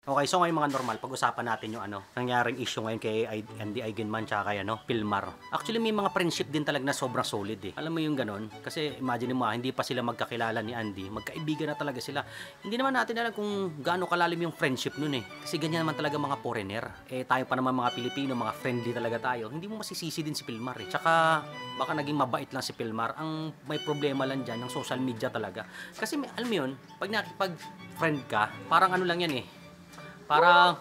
Okay, so ngayon mga normal, pag-usapan natin yung nangyaring issue ngayon kay Andy Eigenman tsaka kay Pilmar. Actually, may mga friendship din talaga na sobrang solid eh. Alam mo yung ganon? Kasi imagine mo, hindi pa sila magkakilala ni Andy, magkaibigan na talaga sila. Hindi naman natin alam kung gaano kalalim yung friendship nun eh. Kasi ganyan naman talaga mga foreigner. Eh tayo pa naman mga Pilipino, mga friendly talaga tayo. Hindi mo masisisi din si Pilmar eh. Tsaka baka naging mabait lang si Pilmar. Ang may problema lang dyan, ng social media talaga. Kasi alam mo yun, pag nakipag-friend ka, parang ano lang yan eh. Para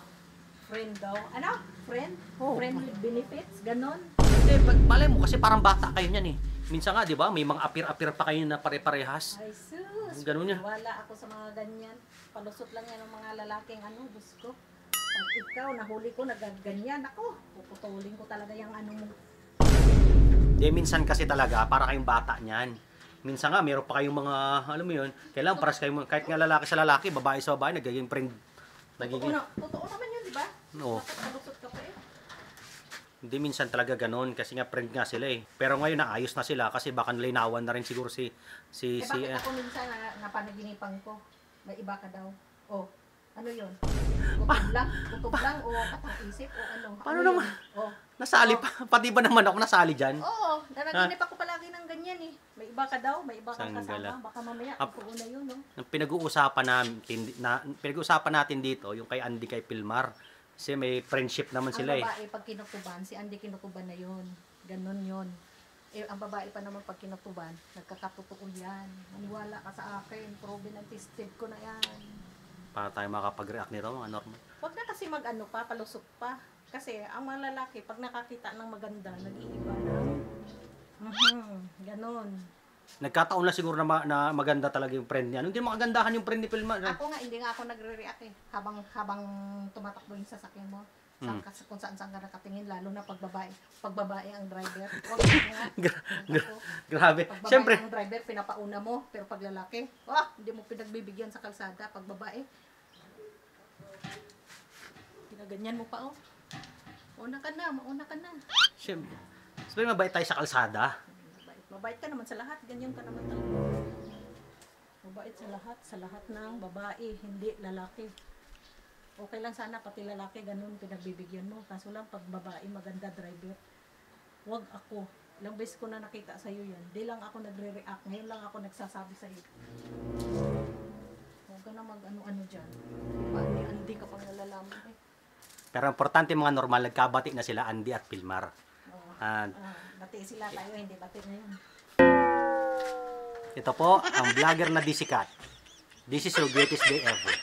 Friend daw. Ano? Friend? Oh. Friend with benefits? Ganon? eh, malay mo kasi parang bata kayo niyan eh. Minsan nga, di ba, may mga apir-apir pa kayo na pare-parehas. Ay sus. Ganun yan. Wala ako sa mga ganyan. Palusot lang yan ng mga lalaking Diyos ko. Pag ikaw, nahuli ko, nagaganyan. Ako, puputulin ko talaga yung mo. Di, minsan kasi talaga, para kayong bata niyan. Minsan nga, meron pa kayong mga, alam mo yun, kailangan paras kayo, kahit nga lalaki sa lalaki, babae sa babae, nagiging friend. Totoo naman yun, di ba? Oo. Bakit palusot ka pa eh? Hindi minsan talaga ganun kasi nga friend nga sila eh. Pero ngayon naayos na sila kasi baka nilinawan na rin siguro Bakit ako minsan napanaginipan ko? May iba ka daw. Oh, ano yun? Kutob lang o patang isip o ano? Paano ano naman? Yun? Oh. Nasali pa, pati ba naman ako nasali dyan? Oo, nanaginip ako palagi ng ganyan eh. May iba ka daw, may iba kang Sanggala. kasama. Baka mamaya, ako una yun, no? Ang pinag-uusapan natin dito, yung kay Andy kay Pilmar. Kasi may friendship naman sila Ang eh. babae pag kinukuban, si Andy kinukuban na yun. Ganon yun. Eh, ang babae pa naman pag kinukuban, nagkakatotoo yan. Maniwala ka sa akin, proven and tested ko na yan. Para tayo makapag-react nito, mga normal. Huwag na kasi palusok pa. Kasi ang mga lalaki, pag nakakita ng maganda, nag-iiba na. Ganon. Nagkataon lang siguro na maganda talaga yung friend niya. Hindi makagandahan yung friend ni Pilmar. Ako nga, hindi nga ako nagre-react eh. Habang tumatakbo yung sasakyan mo. Kung saan ka nakatingin, lalo na pag babae ang driver. Huwag nga. Grabe. Pag babae Siyempre, ang driver, pinapauna mo. Pero pag lalaki, hindi mo pinagbibigyan sa kalsada. Pag babae, pinaganyan mo pa Mauna ka na. siyempre, mabait tayo sa kalsada. Mabait ka naman sa lahat, ganyan ka naman talaga. Mabait sa lahat ng babae, hindi lalaki. Okay lang sana pati lalaki, ganun pinagbibigyan mo. Kaso lang pag babae, maganda driver. Wag ako. Ilang beses ko na nakita sa'yo yan. Di lang ako nagre-react. Ngayon lang ako nagsasabi sa'yo. Huwag ka na mag-ano-ano dyan. Hindi ka pang nalalaman eh. Pero importante mga normal, nagkabati na sila Andy at Pilmar. Bati sila tayo, hindi bati ngayon. Ito po, ang vlogger na disikat. This is your greatest day ever.